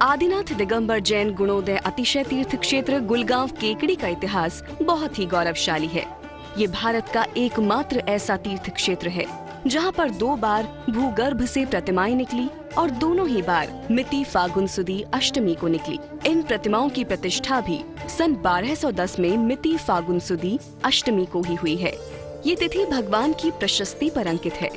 आदिनाथ दिगंबर जैन गुणोदय अतिशय तीर्थ क्षेत्र गुलगांव केकड़ी का इतिहास बहुत ही गौरवशाली है। ये भारत का एकमात्र ऐसा तीर्थ क्षेत्र है जहाँ पर 2 बार भूगर्भ से प्रतिमाएं निकली और दोनों ही बार मिति फागुन सुदी अष्टमी को निकली। इन प्रतिमाओं की प्रतिष्ठा भी सन 1210 में मिति फागुन सुदी अष्टमी को ही हुई है। ये तिथि भगवान की प्रशस्ति पर अंकित है।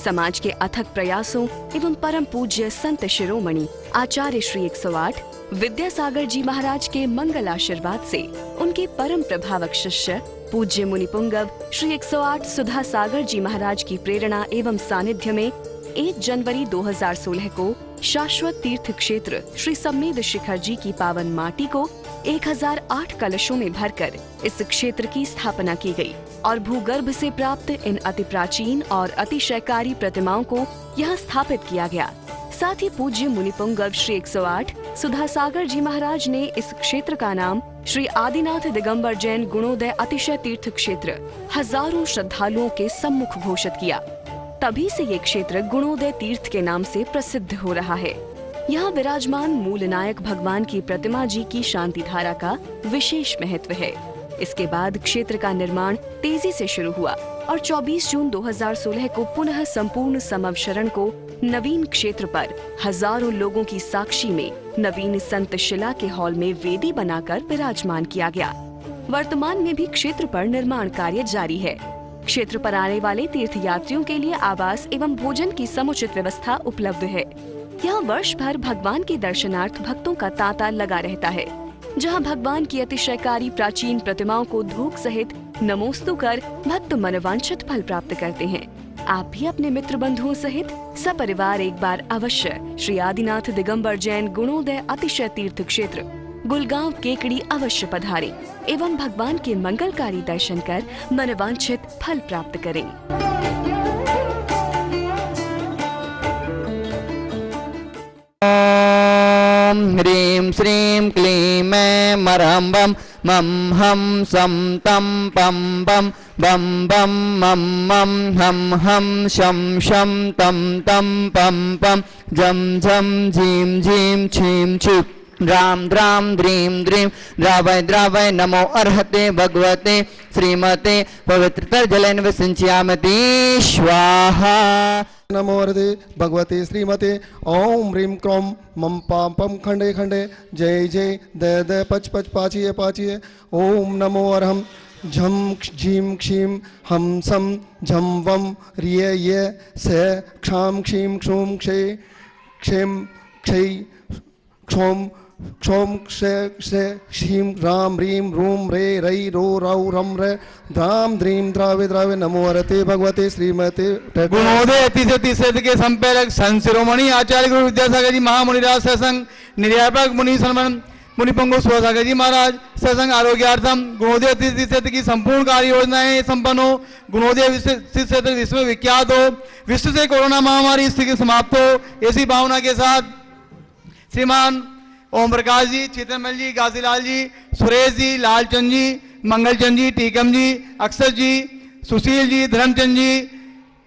समाज के अथक प्रयासों एवं परम पूज्य संत शिरोमणि आचार्य श्री 108 विद्यासागर जी महाराज के मंगल आशीर्वाद से उनके परम प्रभावक शिष्य पूज्य मुनिपुंगव श्री 108 सुधा सागर जी महाराज की प्रेरणा एवं सानिध्य में 1 जनवरी 2016 को शाश्वत तीर्थ क्षेत्र श्री सम्मेद शिखर जी की पावन माटी को 1008 कलशों में भरकर इस क्षेत्र की स्थापना की गई और भूगर्भ से प्राप्त इन अति प्राचीन और अतिशयकारी प्रतिमाओं को यहाँ स्थापित किया गया। साथ ही पूज्य मुनिपुंगव श्री 108 सुधा सागर जी महाराज ने इस क्षेत्र का नाम श्री आदिनाथ दिगंबर जैन गुणोदय अतिशय तीर्थ क्षेत्र हजारों श्रद्धालुओं के सम्मुख घोषित किया। तभी से ये क्षेत्र गुणोदय तीर्थ के नाम से प्रसिद्ध हो रहा है। यहाँ विराजमान मूल नायक भगवान की प्रतिमा जी की शांति धारा का विशेष महत्व है। इसके बाद क्षेत्र का निर्माण तेजी से शुरू हुआ और 24 जून 2016 को पुनः संपूर्ण समवशरण को नवीन क्षेत्र पर हजारों लोगों की साक्षी में नवीन संत शिला के हॉल में वेदी बनाकर विराजमान किया गया। वर्तमान में भी क्षेत्र पर निर्माण कार्य जारी है। क्षेत्र पर आने वाले तीर्थ यात्रियों के लिए आवास एवं भोजन की समुचित व्यवस्था उपलब्ध है। यहाँ वर्ष भर भगवान के दर्शनार्थ भक्तों का तांता लगा रहता है। जहाँ भगवान की अतिशयकारी प्राचीन प्रतिमाओं को धूप सहित नमोस्तु कर भक्त मनवांछित फल प्राप्त करते हैं। आप भी अपने मित्र बंधुओं सहित सपरिवार एक बार अवश्य श्री आदिनाथ दिगंबर जैन गुणोदय अतिशय तीर्थ क्षेत्र गुलगांव केकड़ी अवश्य पधारें एवं भगवान के मंगलकारी दर्शन कर मनवांछित फल प्राप्त करें। ह्रीं श्रीं क्लीं ऐं मरं बम मं हं सं तं पं बम बम बम मं मं हं हं शं शं तं तं पं पं झं झं झीं झीं छीं छीं द्रां द्रां द्रीं द्रीं द्रावय द्रावय नमो अर्हते भगवते श्रीमते पवित्रतर जलेन विसिंच्यामति स्वाहा। नमो अर्हते भगवते श्रीमते ओम ह्रीं क्रों मम पां पम खंडे खंडे जय जय दय दय पच पच पाचिये पाचिये ओम नमो अर्हं झं झीं क्षीं हम सम झं वम रिय ये से क्षां क्षीं क्षूं क्षे क्षें क्षै क्षोम क्षोम क्षे क्षीं राम ह्रीं रूम रे रई रो रौ रम रे द्राम द्रीं द्रावे द्रावे नमो अर्हते भगवते श्रीमते गुणोदय अतिशय तीर्थ के संपेलक संत शिरोमणि आचार्य गुरु विद्यासागर जी महामुनिराज सत्संग निर्यापक मुनि सन्मान मुनिपुंगव सुधासागर जी महाराज सत्संग आरोग्यार्थम गुणोदय तीर्थ की संपूर्ण कार्य योजनाएं संपन्न हो। गुणोदय क्षेत्र विश्व में विख्यात हो। विश्व से कोरोना महामारी स्थिति समाप्त हो। ऐसी भावना के साथ श्रीमान ओम प्रकाश जी, चित्रमल जी, गाजीलाल जी, सुरेश जी, लालचंद जी, मंगलचंद जी, टीकम जी, अक्षर जी, सुशील जी, धर्मचंद जी,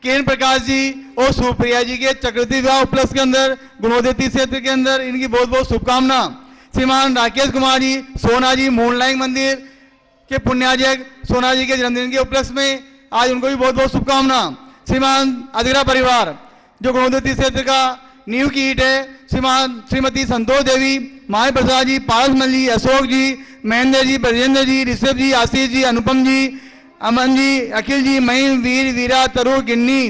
किरण प्रकाश जी और सुप्रिया जी के चक्रवर्ती विवाह प्लस के अंदर गुणोदय तीर्थ क्षेत्र के अंदर इनकी बहुत बहुत शुभकामना। श्रीमान राकेश कुमार जी, सोना जी, मूनलाइट मंदिर के पुण्याजक सोना जी के जन्मदिन के उपलक्ष्य में आज उनको भी बहुत बहुत शुभकामना। श्रीमान अधिरा परिवार जो गुणोदय तीर्थ क्षेत्र का नींव की ईंट है, श्रीमती संतोष देवी, माय प्रसाद जी, पारसमल जी, अशोक जी, महेंद्र जी, ब्रजेंद्र जी, ऋषभ जी, आशीष जी, अनुपम जी, अमन जी, अखिल जी, महिम, वीर, वीरा, तरुण, गिन्नी,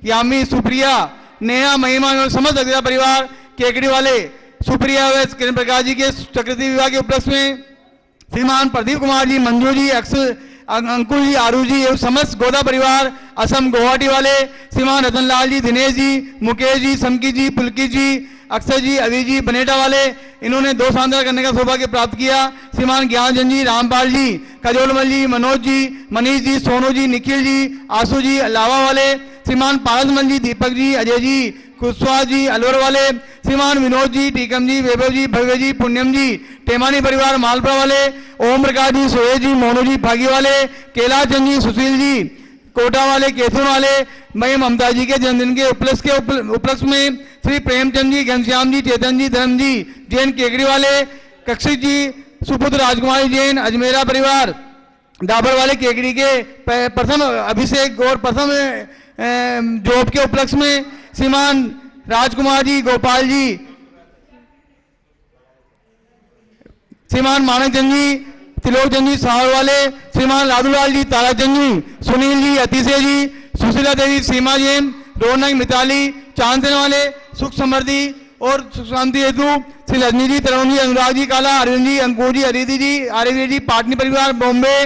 यामी, सुप्रिया, नेहा, महिमा और समस्त अग्रजा परिवार केकड़ी वाले सुप्रिया व किरण प्रकाश जी के चक्रवर्ती विवाह के उपलक्ष्य में श्रीमान प्रदीप कुमार जी, मंजू जी, अक्षर अंकुर जी, आरू जी एवं समस्त गोदा परिवार असम गुवाहाटी वाले श्रीमान रतनलाल जी, दिनेश जी, मुकेश जी, समकी जी, पुलकी जी, अक्षय जी, अभी जी, बनेटा वाले इन्होंने 2 शानदार करने का सौभाग्य प्राप्त किया। श्रीमान ज्ञानचंद जी, रामपाल जी, कजोलमल जी, मनोज जी, मनीष जी, सोनू जी, निखिल जी, आशु जी, लावा वाले श्रीमान पारसमल जी, दीपक जी, अजय जी, कुशवाहा जी, अलवर वाले श्रीमान विनोद जी, टीकम जी, वैभव जी, भव्य जी, पुण्यम जी, टेमानी परिवार मालपुरा वाले ओम प्रकाश जी, सुरेश जी, मोनू जी, भागी वाले कैलाश चंद जी, सुशील जी, कोटा वाले केथुन वाले मई ममता जी के जन्मदिन के उपलक्ष्य में श्री प्रेमचंद जी, घनश्याम जी, चेतन जी, धर्म जी जैन केकड़ी वाले, कक्षित जी, सुपुत्र राजकुमारी जैन, अजमेरा परिवार डाबर वाले केकड़ी के प्रथम अभिषेक और प्रथम जॉब के उपलक्ष्य में श्रीमान राजकुमार जी, गोपाल जी, श्रीमान मानकचंद जी, तिलोकचंद जी साहब वाले, श्रीमान लादूलाल जी, ताराचंद जी, सुनील जी, अतिशय जी, सुशीला देवी, सीमा जैन, रौनक, मिताली, चांदन वाले, सुख समृद्धि और सुख शांति हेतु श्री रजनी जी, तरुण जी, अनुराग जी काला, अरविंद जी, अंकुर जी, अदिति जी, आर्यवीर जी, पाटनी परिवार बॉम्बे,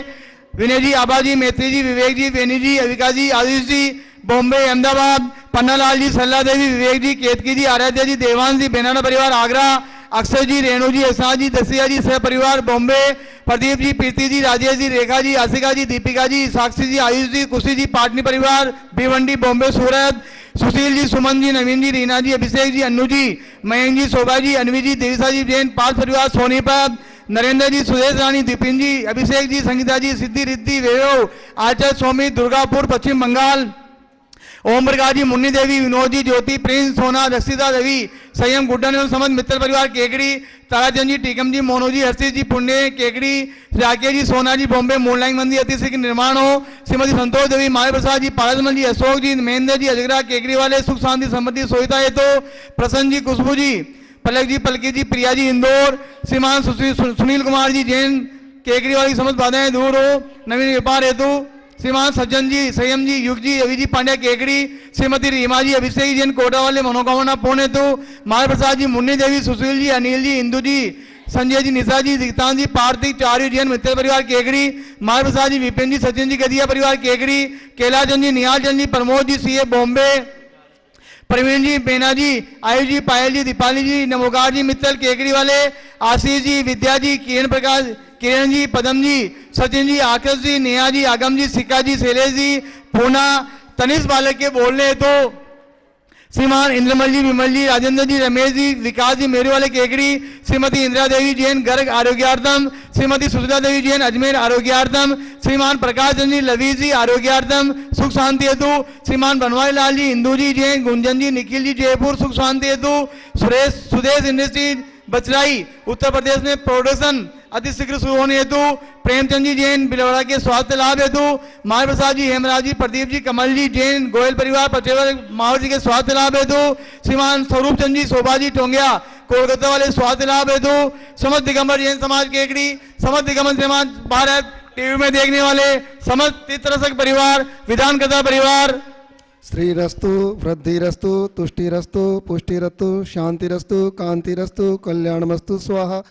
विनय जी, आबा जी, मैत्री जी, विवेक जी, वेनी जी, अविका जी, आदिश जी बॉम्बे, अहमदाबाद, पन्नालाल जी, सल्ला देवी, विवेक जी, केतकी जी, आराध्या जी, देवांश जी, बेनाना परिवार आगरा, अक्षय जी, रेणु जी, एहसान जी, दसिया जी, सह परिवार बॉम्बे, प्रदीप जी, प्रीति जी, राजेश जी, रेखा जी, आशिका जी, दीपिका जी, साक्षी जी, आयुष जी, कुशी जी, पाटनी परिवार भिवंडी बॉम्बे, सूरत, सुशील जी, सुमन जी, नवीन जी, रीना जी, अभिषेक जी, अन्नू जी, मयंक जी, शोभा जी, अनवी जी, देविसा जी जैन, पांच परिवार सोनीपत, नरेंद्र जी, सुदेश रानी, दिपिन जी, अभिषेक जी, संगीता जी, सिद्धि, रिद्धि, वैभव, आचार्य स्वामी, दुर्गापुर, पश्चिम बंगाल, ओम प्रकाश जी, मुन्नी देवी, विनोद जी, ज्योति, प्रिंस, सोना, रक्षिता देवी, संयम गुड्डन एवं समस्त मित्र परिवार केकड़ी, ताराचंद जी, टीकम जी, मोनू जी, हर्षित जी, पुण्य केकड़ी, राकेश जी, सोना जी, बॉम्बे, मूललाइन मंदिर अति शीघ्र निर्माण हो, श्रीमती संतोष देवी, माया प्रसाद जी, पारसमल जी, अशोक जी, महेंद्र जी, अजगरा केकड़ी वाले, सुख शांति समृद्धि सोहिता हेतु प्रसन्न जी, खुशबू जी, पलक जी, पलकी जी, प्रिया जी, इंदौर, श्रीमान सुनील कुमार जी जैन केकड़ी वाली समस्त बाधाएं दूर हो, नवीन व्यापार हेतु श्रीमान सज्जन जी, संयम जी, युग जी, रवि जी पांड्या केकड़ी, श्रीमती रीमा जी, अभिषेक जैन कोटा वाले मनोकामना पूर्ण हेतु माया प्रसाद जी, मुन्नी देवी, सुशील जी, अनिल जी, इंदु जी, संजय जी, निशा जी, दिग्तान जी, पार्थिक, चार्य जैन मित्र परिवार केकड़ी, माया प्रसाद जी, विपिन जी, सचिन जी, गदिया परिवार केकड़ी, कैलाचंद जी, निहाल चंद जी, प्रमोद जी, सीए बॉम्बे, प्रवीण जी, बेना जी, आयुष जी, पायल जी, दीपाली जी, नमोकार जी, मित्तल केकड़ी वाले, आशीष जी, विद्या जी, किरण जी, पदम जी, सचिन जी, आकाश जी, नेहा जी, आगम जी, सिक्का जी, शैलेश जी, पूना, तनिष बालक के बोलने तो श्रीमान इंद्रमल जी, विमल जी, राजेंद्र जी, रमेश जी, विकास जी, मेरे वाले केकड़ी, श्रीमती इंदिरा देवी जैन गर्ग आरोग्यार्थम, श्रीमती सुशीला देवी जैन अजमेर आरोग्यार्थम, श्रीमान प्रकाश चंद जी, लवी जी आरोग्यार्थम सुख शांति हेतु, श्रीमान बनवारी लाल जी, इंदू जी जैन, गुंजन जी, निखिल जी, जयपुर सुख शांति हेतु, सुदेश इंडस्ट्रीज बचराई उत्तर प्रदेश में प्रोडक्शन अति शीघ्र शुरू होने हेतु, प्रेमचंद जी जैन बिलवाड़ा के स्वास्थ्य लाभ हेतु, माय प्रसाद जी, हेमराज जी, प्रदीप जी, कमल जी जैन गोयल परिवार पचेवर माहौर जी के स्वास्थ्य लाभ हेतु, श्रीमान स्वरूप चंद जी, शोभा जी, टोंगिया कोलकाता वाले स्वास्थ्य लाभ हेतु, समस्त दिगंबर जैन समाज केकड़ी, समस्त दिगंबर समाज भारत टीवी में देखने वाले समस्त तीर्थरसक परिवार, विधानकर्ता परिवार, श्रीरस्तु, वृद्धिरस्तु, तुष्टिरस्तु, पुष्टिरस्तु, शांतिरस्तु, कांतिरस्तु, कल्याणमस्तु, स्वाहा।